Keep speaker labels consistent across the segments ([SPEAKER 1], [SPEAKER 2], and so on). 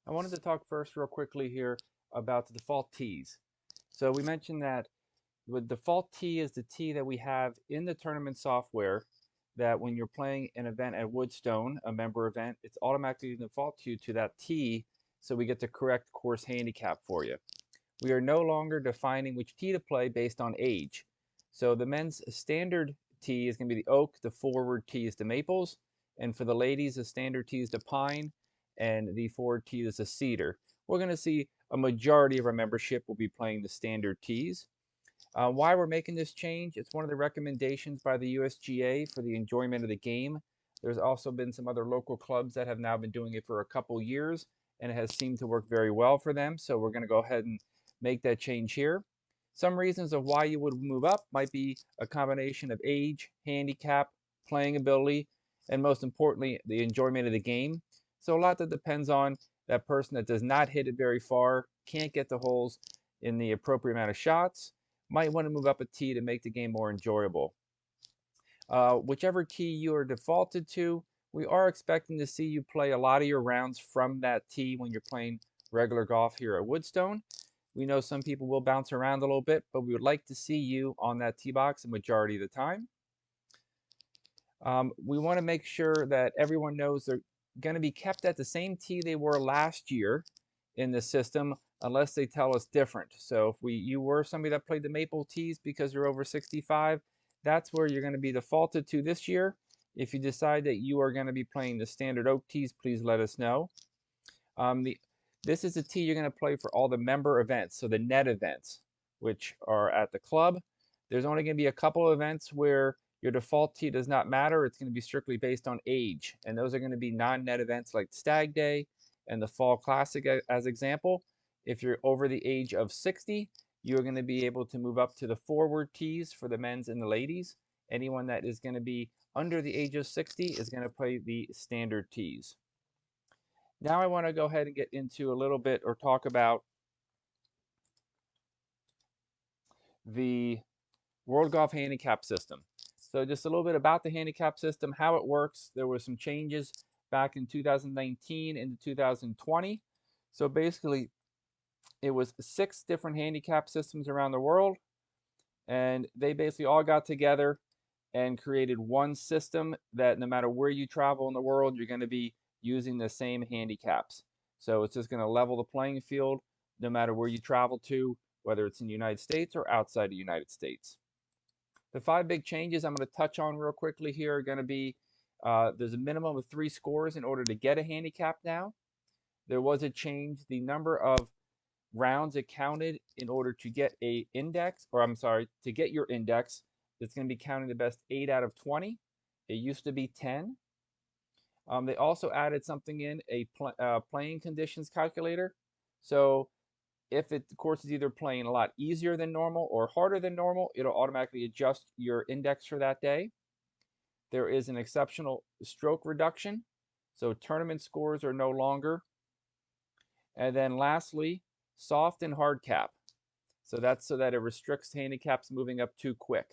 [SPEAKER 1] I wanted to talk first real quickly here about the default tees. So we mentioned that the default tee is the tee that we have in the tournament software that when you're playing an event at Woodstone, a member event, it's automatically default you to that tee so we get the correct course handicap for you. We are no longer defining which tee to play based on age. So the men's standard tee is going to be the oak, the forward tee is the maples, and for the ladies, the standard tee is the pine, and the forward tee is the cedar. We're going to see a majority of our membership will be playing the standard tees. Why we're making this change, it's one of the recommendations by the USGA for the enjoyment of the game. There's also been some other local clubs that have now been doing it for a couple years, and it has seemed to work very well for them. So we're going to go ahead and make that change here. Some reasons of why you would move up might be a combination of age, handicap, playing ability, and most importantly, the enjoyment of the game. So a lot that depends on that person that does not hit it very far, can't get the holes in the appropriate amount of shots, might want to move up a tee to make the game more enjoyable. Whichever tee you are defaulted to, we are expecting to see you play a lot of your rounds from that tee when you're playing regular golf here at Woodstone. We know some people will bounce around a little bit, but we would like to see you on that tee box the majority of the time. We want to make sure that everyone knows they're going to be kept at the same tee they were last year in the system unless they tell us different. So if you were somebody that played the maple tees because you're over 65, that's where you're going to be defaulted to this year. If you decide that you are going to be playing the standard oak tees, please let us know. This is the tee you're going to play for all the member events, so the net events, which are at the club. There's only going to be a couple of events where your default tee does not matter. It's going to be strictly based on age, and those are going to be non-net events like Stag Day and the Fall Classic as example. If you're over the age of 60, you're going to be able to move up to the forward tees for the men's and the ladies. Anyone that is going to be under the age of 60 is going to play the standard tees. Now I want to go ahead and get into a little bit or talk about the World Golf Handicap System. So just a little bit about the handicap system, how it works. There were some changes back in 2019 into 2020. So basically, it was 6 different handicap systems around the world, and they basically all got together and created one system that no matter where you travel in the world, you're going to be using the same handicaps. So it's just going to level the playing field no matter where you travel to, whether it's in the United States or outside the United States. The 5 big changes I'm going to touch on real quickly here are going to be there's a minimum of 3 scores in order to get a handicap now. There was a change, the number of rounds it counted in order to get a index, or I'm sorry, to get your index, it's going to be counting the best 8 out of 20. It used to be 10. They also added something in, a playing conditions calculator. So if the course is either playing a lot easier than normal or harder than normal, it'll automatically adjust your index for that day. There is an exceptional stroke reduction, so tournament scores are no longer. And then lastly, soft and hard cap. So that's so that it restricts handicaps moving up too quick.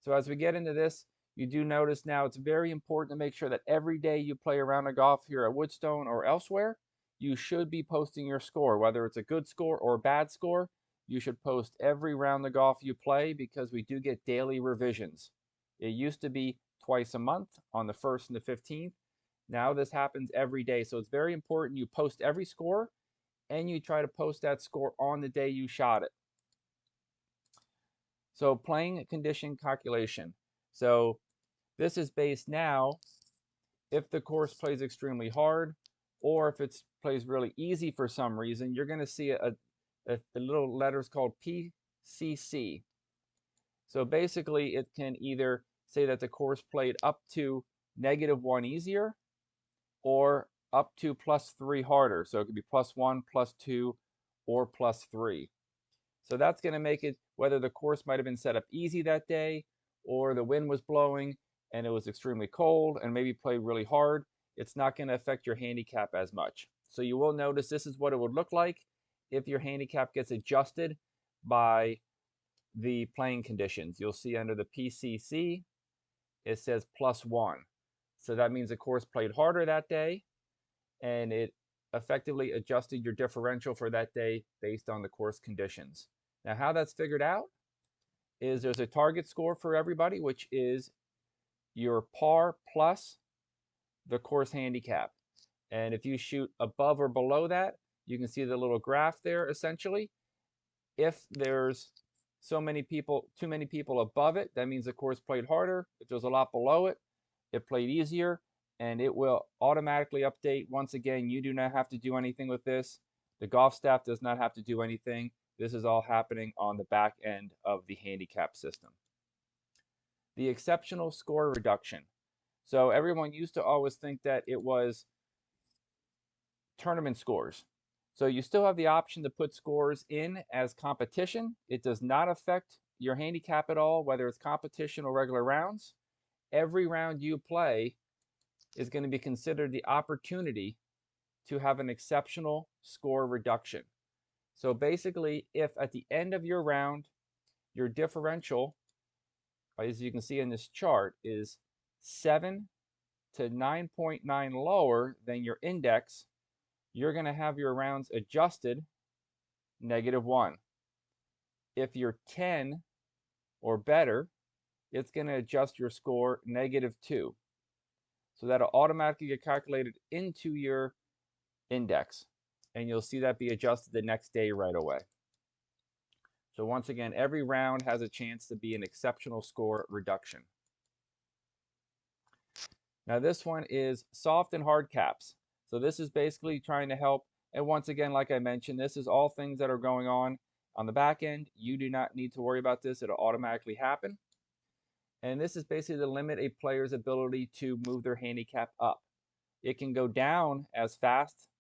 [SPEAKER 1] So as we get into this, you do notice now it's very important to make sure that every day you play a round of golf here at Woodstone or elsewhere, you should be posting your score, whether it's a good score or a bad score. You should post every round of golf you play because we do get daily revisions. It used to be twice a month on the 1st and the 15th. Now this happens every day. So it's very important you post every score and you try to post that score on the day you shot it. So playing condition calculation. So this is based now if the course plays extremely hard or if it plays really easy for some reason, you're going to see a little letters called PCC. So basically it can either say that the course played up to -1 easier or up to +3 harder. So it could be +1, +2, or +3. So that's going to make it whether the course might have been set up easy that day or the wind was blowing and it was extremely cold and maybe played really hard. It's not going to affect your handicap as much. So you will notice this is what it would look like if your handicap gets adjusted by the playing conditions. You'll see under the PCC, it says +1. So that means the course played harder that day and it effectively adjusted your differential for that day based on the course conditions. Now, how that's figured out is there's a target score for everybody, which is your par plus the course handicap. And if you shoot above or below that, you can see the little graph there essentially. If there's too many people above it, that means the course played harder. If there's a lot below it, it played easier, and it will automatically update. Once again, you do not have to do anything with this. The golf staff does not have to do anything. This is all happening on the back end of the handicap system. The exceptional score reduction. So everyone used to always think that it was tournament scores. So you still have the option to put scores in as competition. It does not affect your handicap at all, whether it's competition or regular rounds. Every round you play is going to be considered the opportunity to have an exceptional score reduction. So basically, if at the end of your round, your differential, as you can see in this chart, is 7 to 9.9 lower than your index, you're going to have your rounds adjusted -1. If you're 10 or better, it's going to adjust your score -2. So that'll automatically get calculated into your index, and you'll see that be adjusted the next day right away. So once again, every round has a chance to be an exceptional score reduction. Now this one is soft and hard caps. So this is basically trying to help. And once again, like I mentioned, this is all things that are going on the back end. You do not need to worry about this. It'll automatically happen. And this is basically to limit a player's ability to move their handicap up. It can go down as fast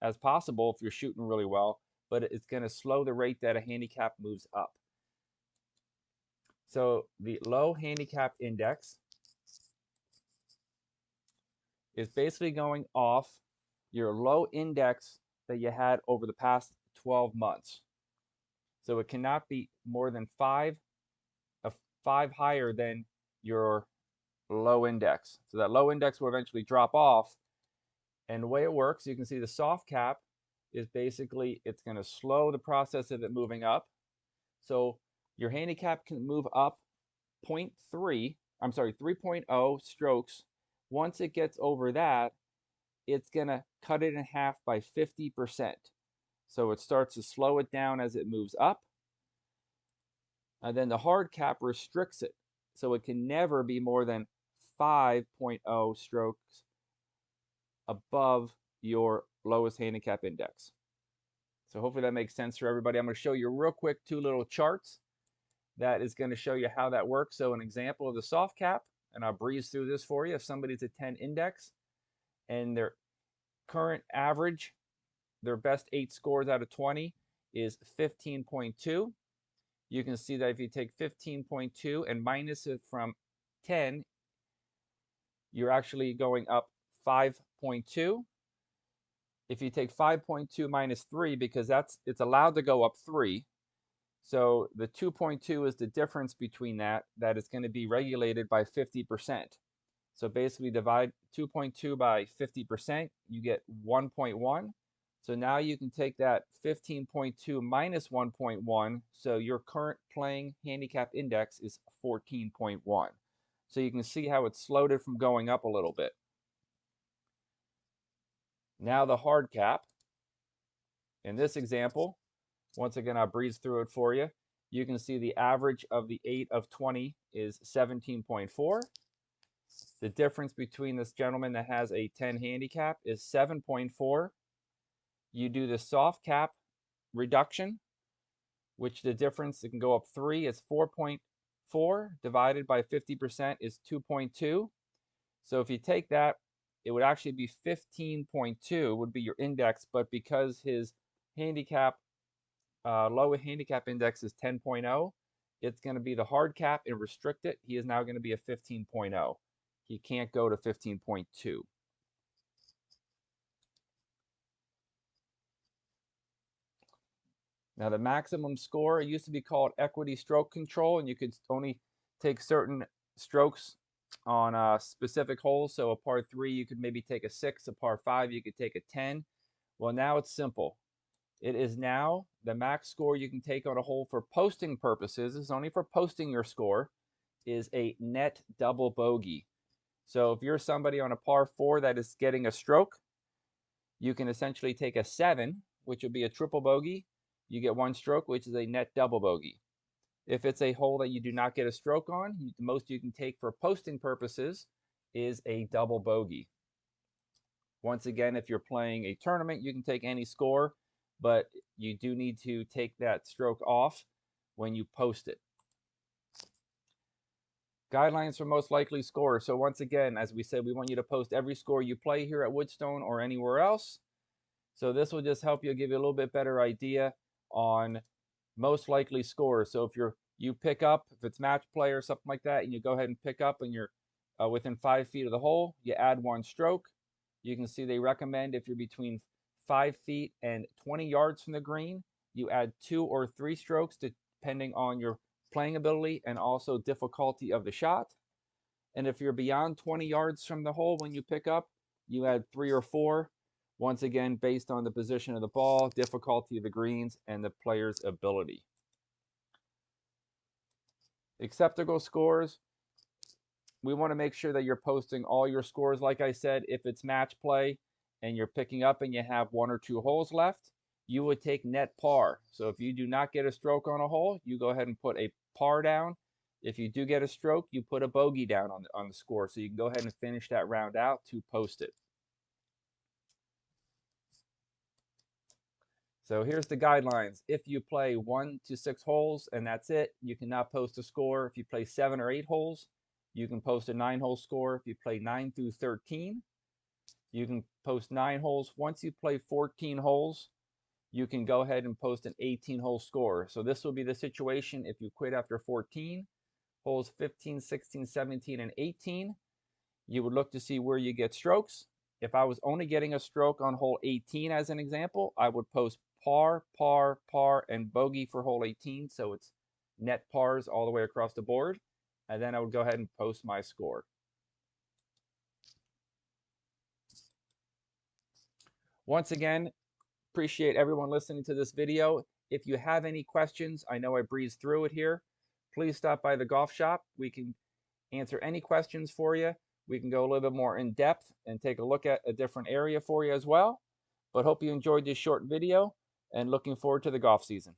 [SPEAKER 1] as possible if you're shooting really well, but it's going to slow the rate that a handicap moves up. So the low handicap index is basically going off your low index that you had over the past 12 months. So it cannot be more than 5 higher than your low index. So that low index will eventually drop off. And the way it works, you can see the soft cap is basically, it's going to slow the process of it moving up. So your handicap can move up 3.0 strokes. Once it gets over that, it's going to cut it in half by 50%. So it starts to slow it down as it moves up. And then the hard cap restricts it. So it can never be more than 5.0 strokes above your lowest handicap index. So hopefully that makes sense for everybody. I'm going to show you real quick 2 little charts that is going to show you how that works. So an example of the soft cap, and I'll breeze through this for you. If somebody's a 10 index and their current average, their best 8 scores out of 20 is 15.2. You can see that if you take 15.2 and minus it from 10, you're actually going up 5.2. If you take 5.2 minus 3, because it's allowed to go up 3, so the 2.2 is the difference between that is going to be regulated by 50%. So basically divide 2.2 by 50%, you get 1.1. So now you can take that 15.2 minus 1.1, so your current playing handicap index is 14.1. So you can see how it's slowed it from going up a little bit. Now the hard cap. In this example, once again, I'll breeze through it for you. You can see the average of the 8 of 20 is 17.4. The difference between this gentleman that has a 10 handicap is 7.4. You do the soft cap reduction, which the difference, it can go up 3, is 4.4 divided by 50% is 2.2. So if you take that, it would actually be 15.2 would be your index, but because his handicap, low handicap index is 10.0, it's going to be the hard cap and restrict it. He is now going to be a 15.0. He can't go to 15.2. Now the maximum score, it used to be called equity stroke control, and you could only take certain strokes on specific holes. So a par 3, you could maybe take a 6. A par 5, you could take a 10. Well, now it's simple. It is now the max score you can take on a hole for posting purposes. This is only for posting your score, is a net double bogey. So if you're somebody on a par 4 that is getting a stroke, you can essentially take a 7, which would be a triple bogey. You get 1 stroke, which is a net double bogey. If it's a hole that you do not get a stroke on, the most you can take for posting purposes is a double bogey. Once again, if you're playing a tournament, you can take any score, but you do need to take that stroke off when you post it. Guidelines for most likely score. So once again, as we said, we want you to post every score you play here at Woodstone or anywhere else. So this will just help you, give you a little bit better idea on most likely scores. So if you pick up, if it's match play or something like that, and you go ahead and pick up and you're within 5 feet of the hole, you add 1 stroke. You can see they recommend if you're between 5 feet and 20 yards from the green, you add 2 or 3 strokes depending on your playing ability and also difficulty of the shot. And if you're beyond 20 yards from the hole when you pick up, you add 3 or 4. Once again, based on the position of the ball, difficulty of the greens, and the player's ability. Acceptable scores. We want to make sure that you're posting all your scores. Like I said, if it's match play and you're picking up and you have 1 or 2 holes left, you would take net par. So if you do not get a stroke on a hole, you go ahead and put a par down. If you do get a stroke, you put a bogey down on the score. So you can go ahead and finish that round out to post it. So here's the guidelines. If you play 1 to 6 holes and that's it, you cannot post a score. If you play 7 or 8 holes, you can post a 9-hole score. If you play 9 through 13, you can post 9 holes. Once you play 14 holes, you can go ahead and post an 18-hole score. So this will be the situation if you quit after 14. Holes 15, 16, 17, and 18, you would look to see where you get strokes. If I was only getting a stroke on hole 18 as an example, I would post par, par, par, and bogey for hole 18. So it's net pars all the way across the board. And then I would go ahead and post my score. Once again, appreciate everyone listening to this video. If you have any questions, I know I breezed through it here, please stop by the golf shop. We can answer any questions for you. We can go a little bit more in depth and take a look at a different area for you as well. But hope you enjoyed this short video and looking forward to the golf season.